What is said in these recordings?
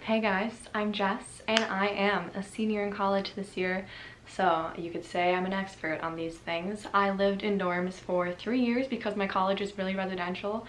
Hey guys, I'm Jess and I am a senior in college this year, so you could say I'm an expert on these things. I lived in dorms for 3 years because my college is really residential,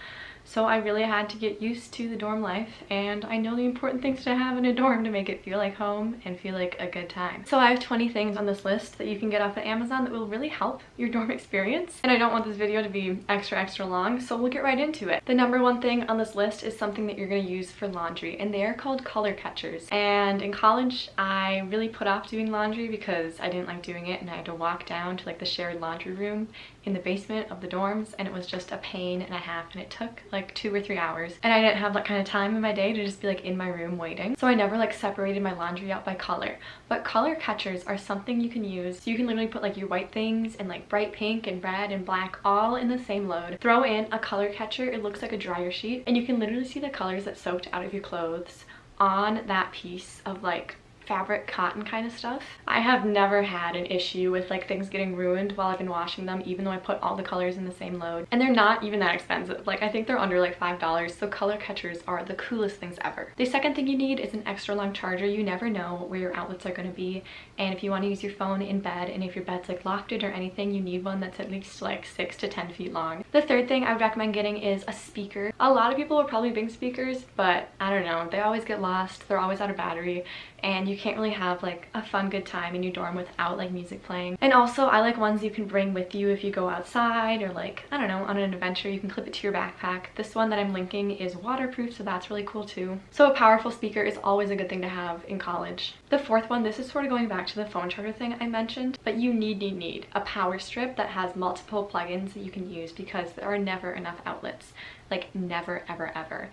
so I really had to get used to the dorm life, and I know the important things to have in a dorm to make it feel like home and feel like a good time. So I have 20 things on this list that you can get off of Amazon that will really help your dorm experience, and I don't want this video to be extra long, so we'll get right into it. The number one thing on this list is something that you're going to use for laundry, and they are called color catchers. And in college I really put off doing laundry because I didn't like doing it, and I had to walk down to like the shared laundry room in the basement of the dorms, and it was just a pain and a half, and it took like 2 or 3 hours, and I didn't have that kind of time in my day to just be like in my room waiting, so I never like separated my laundry out by color. But color catchers are something you can use. So you can literally put like your white things and like bright pink and red and black all in the same load, throw in a color catcher. It looks like a dryer sheet, and you can literally see the colors that soaked out of your clothes on that piece of like fabric cotton kind of stuff. I have never had an issue with like things getting ruined while I've been washing them, even though I put all the colors in the same load, and they're not even that expensive. Like I think they're under like $5, so color catchers are the coolest things ever. The second thing you need is an extra long charger. You never know where your outlets are going to be, and if you want to use your phone in bed, and if your bed's like lofted or anything, you need one that's at least like 6 to 10 feet long. The third thing I would recommend getting is a speaker. A lot of people will probably bring speakers, but I don't know, they always get lost, they're always out of battery, and you can't really have like a fun good time in your dorm without like music playing. And also I like ones you can bring with you if you go outside, or like, I don't know, on an adventure. You can clip it to your backpack. This one that I'm linking is waterproof, so that's really cool too. So a powerful speaker is always a good thing to have in college. The fourth one, this is sort of going back to the phone charger thing I mentioned, but you need a power strip that has multiple plugins that you can use, because there are never enough outlets, like never ever.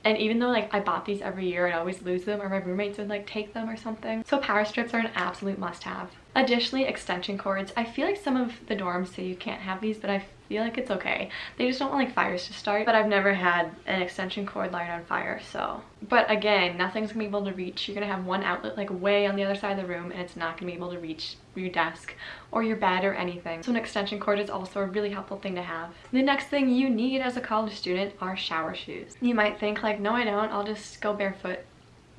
And even though like I bought these every year, I'd always lose them, or my roommates would like take them or something. So power strips are an absolute must-have. Additionally, extension cords. I feel like some of the dorms say you can't have these, but I feel like it's okay. They just don't want like fires to start, but I've never had an extension cord light on fire, so. But again, nothing's gonna be able to reach. You're gonna have one outlet like way on the other side of the room, and it's not gonna be able to reach your desk or your bed or anything. So an extension cord is also a really helpful thing to have. The next thing you need as a college student are shower shoes. You might think like, no I don't, I'll just go barefoot.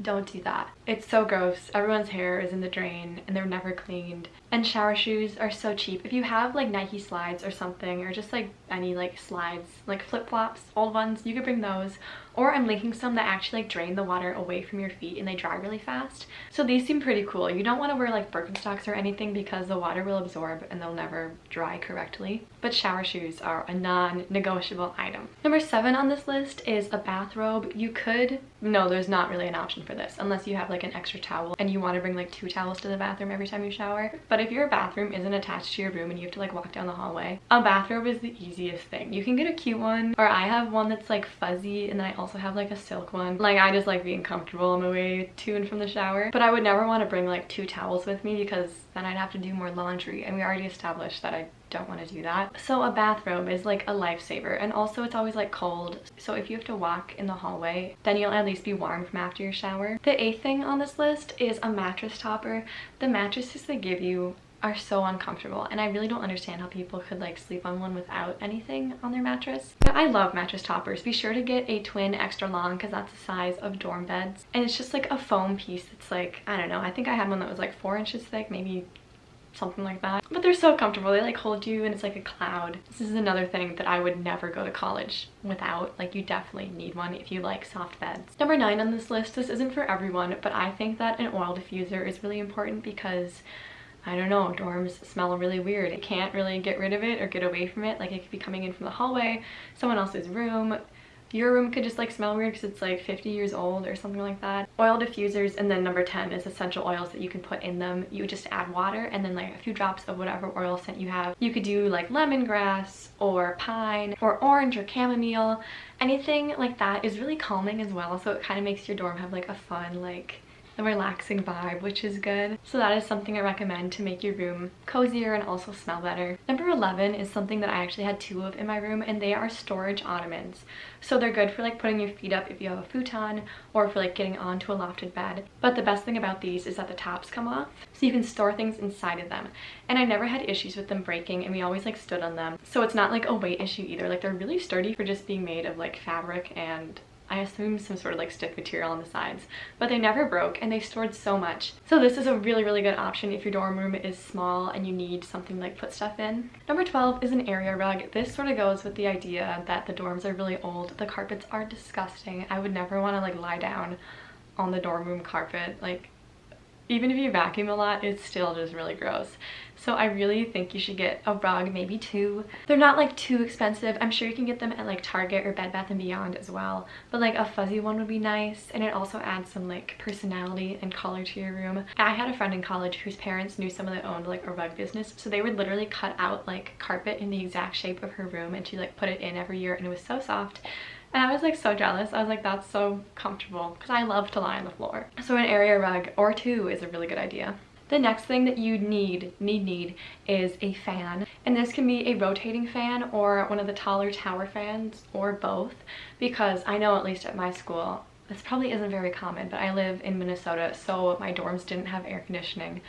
Don't do that. It's so gross. Everyone's hair is in the drain and they're never cleaned. And shower shoes are so cheap. If you have like Nike slides or something, or just like any like slides, like flip-flops, old ones, you could bring those. Or I'm linking some that actually like drain the water away from your feet and they dry really fast. So these seem pretty cool. You don't want to wear like Birkenstocks or anything because the water will absorb and they'll never dry correctly. But shower shoes are a non-negotiable item. Number 7 on this list is a bathrobe. You could, no, there's not really an option for this unless you have like an extra towel and you want to bring like 2 towels to the bathroom every time you shower. But if your bathroom isn't attached to your room and you have to like walk down the hallway, a bathrobe is the easiest thing. You can get a cute one, or I have one that's like fuzzy, and then I also have like a silk one. Like I just like being comfortable on my way to and from the shower. But I would never want to bring like 2 towels with me, because then I'd have to do more laundry, and we already established that I don't want to do that. So a bathrobe is like a lifesaver, and also it's always like cold, so if you have to walk in the hallway, then you'll at least be warm from after your shower. The 8th thing on this list is a mattress topper. The mattresses they give you are so uncomfortable, and I really don't understand how people could like sleep on one without anything on their mattress. But I love mattress toppers. Be sure to get a twin extra long, because that's the size of dorm beds, and it's just like a foam piece that's like, I don't know, I think I had one that was like 4 inches thick, maybe something like that. But they're so comfortable. They like hold you and it's like a cloud. This is another thing that I would never go to college without. Like you definitely need one if you like soft beds. Number 9 on this list, this isn't for everyone, but I think that an oil diffuser is really important, because I don't know, dorms smell really weird. You can't really get rid of it or get away from it. Like it could be coming in from the hallway, someone else's room. Your room could just like smell weird because it's like 50 years old or something like that. Oil diffusers. And then number 10 is essential oils that you can put in them. You would just add water and then like a few drops of whatever oil scent you have. You could do like lemongrass or pine or orange or chamomile. Anything like that is really calming as well, so it kind of makes your dorm have like a fun, like a relaxing vibe, which is good. So that is something I recommend to make your room cozier and also smell better. Number 11 is something that I actually had 2 of in my room, and they are storage ottomans. So they're good for like putting your feet up if you have a futon, or for like getting onto a lofted bed. But the best thing about these is that the tops come off, so you can store things inside of them. And I never had issues with them breaking, and we always like stood on them. So it's not like a weight issue either. Like they're really sturdy for just being made of like fabric and I assume some sort of like stick material on the sides, but they never broke and they stored so much. So this is a really, really good option if your dorm room is small and you need something like put stuff in. Number 12 is an area rug. This sort of goes with the idea that the dorms are really old. The carpets are disgusting. I would never want to like lie down on the dorm room carpet. Like, even if you vacuum a lot, it's still just really gross. So I really think you should get a rug, maybe 2. They're not like too expensive. I'm sure you can get them at like Target or Bed Bath & Beyond as well. But like a fuzzy one would be nice, and it also adds some like personality and color to your room. I had a friend in college whose parents knew someone that owned like a rug business, so they would literally cut out like carpet in the exact shape of her room, and she like put it in every year, and it was so soft. And I was like so jealous. I was like, that's so comfortable, because I love to lie on the floor. So an area rug or 2 is a really good idea. The next thing that you need is a fan. And this can be a rotating fan or one of the taller tower fans, or both, because I know at least at my school, this probably isn't very common, but I live in Minnesota, so my dorms didn't have air conditioning,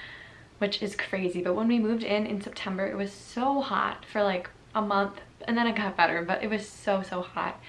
which is crazy. But when we moved in September, it was so hot for like a month, and then it got better, but it was so hot.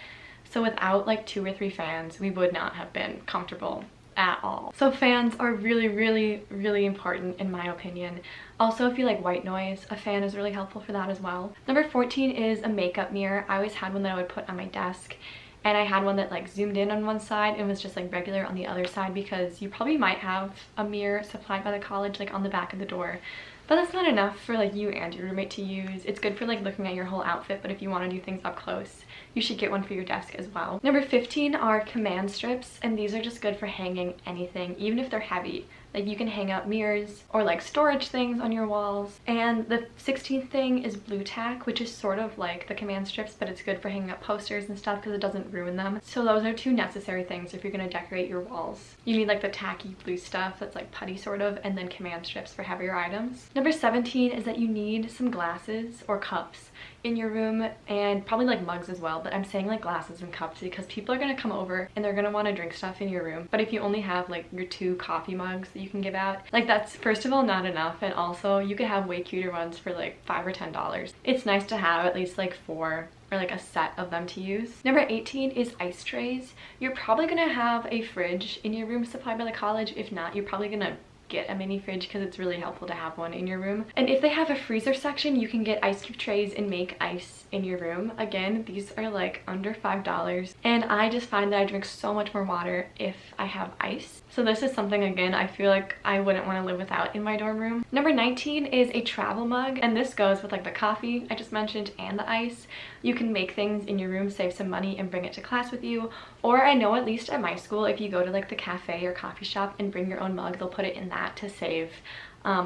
So without like 2 or 3 fans, we would not have been comfortable at all. So fans are really, really, really important in my opinion. Also, if you like white noise, a fan is really helpful for that as well. Number 14 is a makeup mirror. I always had one that I would put on my desk, and I had one that like zoomed in on one side and was just like regular on the other side, because you probably might have a mirror supplied by the college like on the back of the door. But that's not enough for like you and your roommate to use. It's good for like looking at your whole outfit, but if you want to do things up close, you should get one for your desk as well. Number 15 are command strips, and these are just good for hanging anything, even if they're heavy. Like you can hang up mirrors or like storage things on your walls. And the 16th thing is bluetack, which is sort of like the command strips, but it's good for hanging up posters and stuff because it doesn't ruin them. So those are 2 necessary things if you're going to decorate your walls. You need like the tacky blue stuff that's like putty sort of, and then command strips for heavier items. Number 17 is that you need some glasses or cups in your room, and probably like mugs as well, but I'm saying like glasses and cups because people are going to come over and they're going to want to drink stuff in your room. But if you only have like your 2 coffee mugs that you can give out, like that's first of all not enough, and also you could have way cuter ones for like $5 or $10. It's nice to have at least like 4 or like a set of them to use. Number 18 is ice trays. You're probably going to have a fridge in your room supplied by the college. If not, you're probably going to get a mini fridge because it's really helpful to have one in your room. And if they have a freezer section, you can get ice cube trays and make ice in your room. Again, these are like under $5, and I just find that I drink so much more water if I have ice. So this is something, again, I feel like I wouldn't want to live without in my dorm room. Number 19 is a travel mug, and this goes with like the coffee I just mentioned and the ice. You can make things in your room, save some money, and bring it to class with you. Or I know at least at my school, if you go to like the cafe or coffee shop and bring your own mug, they'll put it in that to save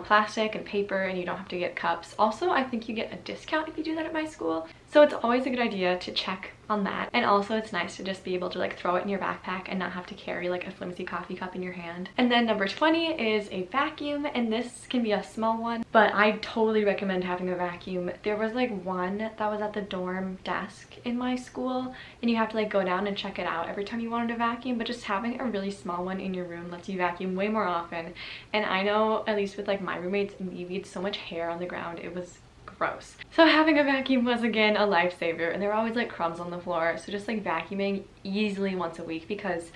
plastic and paper, and you don't have to get cups. Also, I think you get a discount if you do that at my school. So it's always a good idea to check on that. And also it's nice to just be able to like throw it in your backpack and not have to carry like a flimsy coffee cup in your hand. And then number 20 is a vacuum, and this can be a small one, but I totally recommend having a vacuum. There was like one that was at the dorm desk in my school, and you have to like go down and check it out every time you wanted to vacuum, but just having a really small one in your room lets you vacuum way more often. And I know, at least with like my roommates and me, we had so much hair on the ground, it was gross. So having a vacuum was again a lifesaver, and there were always like crumbs on the floor, so just like vacuuming easily once a week, because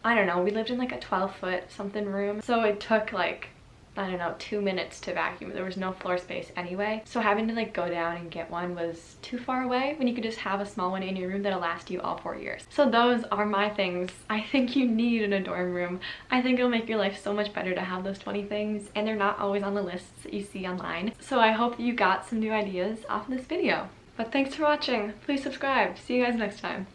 I don't know, we lived in like a 12-foot something room, so it took like, I don't know, 2 minutes to vacuum. There was no floor space anyway, so having to like go down and get one was too far away when you could just have a small one in your room that'll last you all 4 years. So those are my things I think you need in a dorm room. I think it'll make your life so much better to have those 20 things, and they're not always on the lists that you see online. So I hope you got some new ideas off of this video. But thanks for watching. Please subscribe. See you guys next time.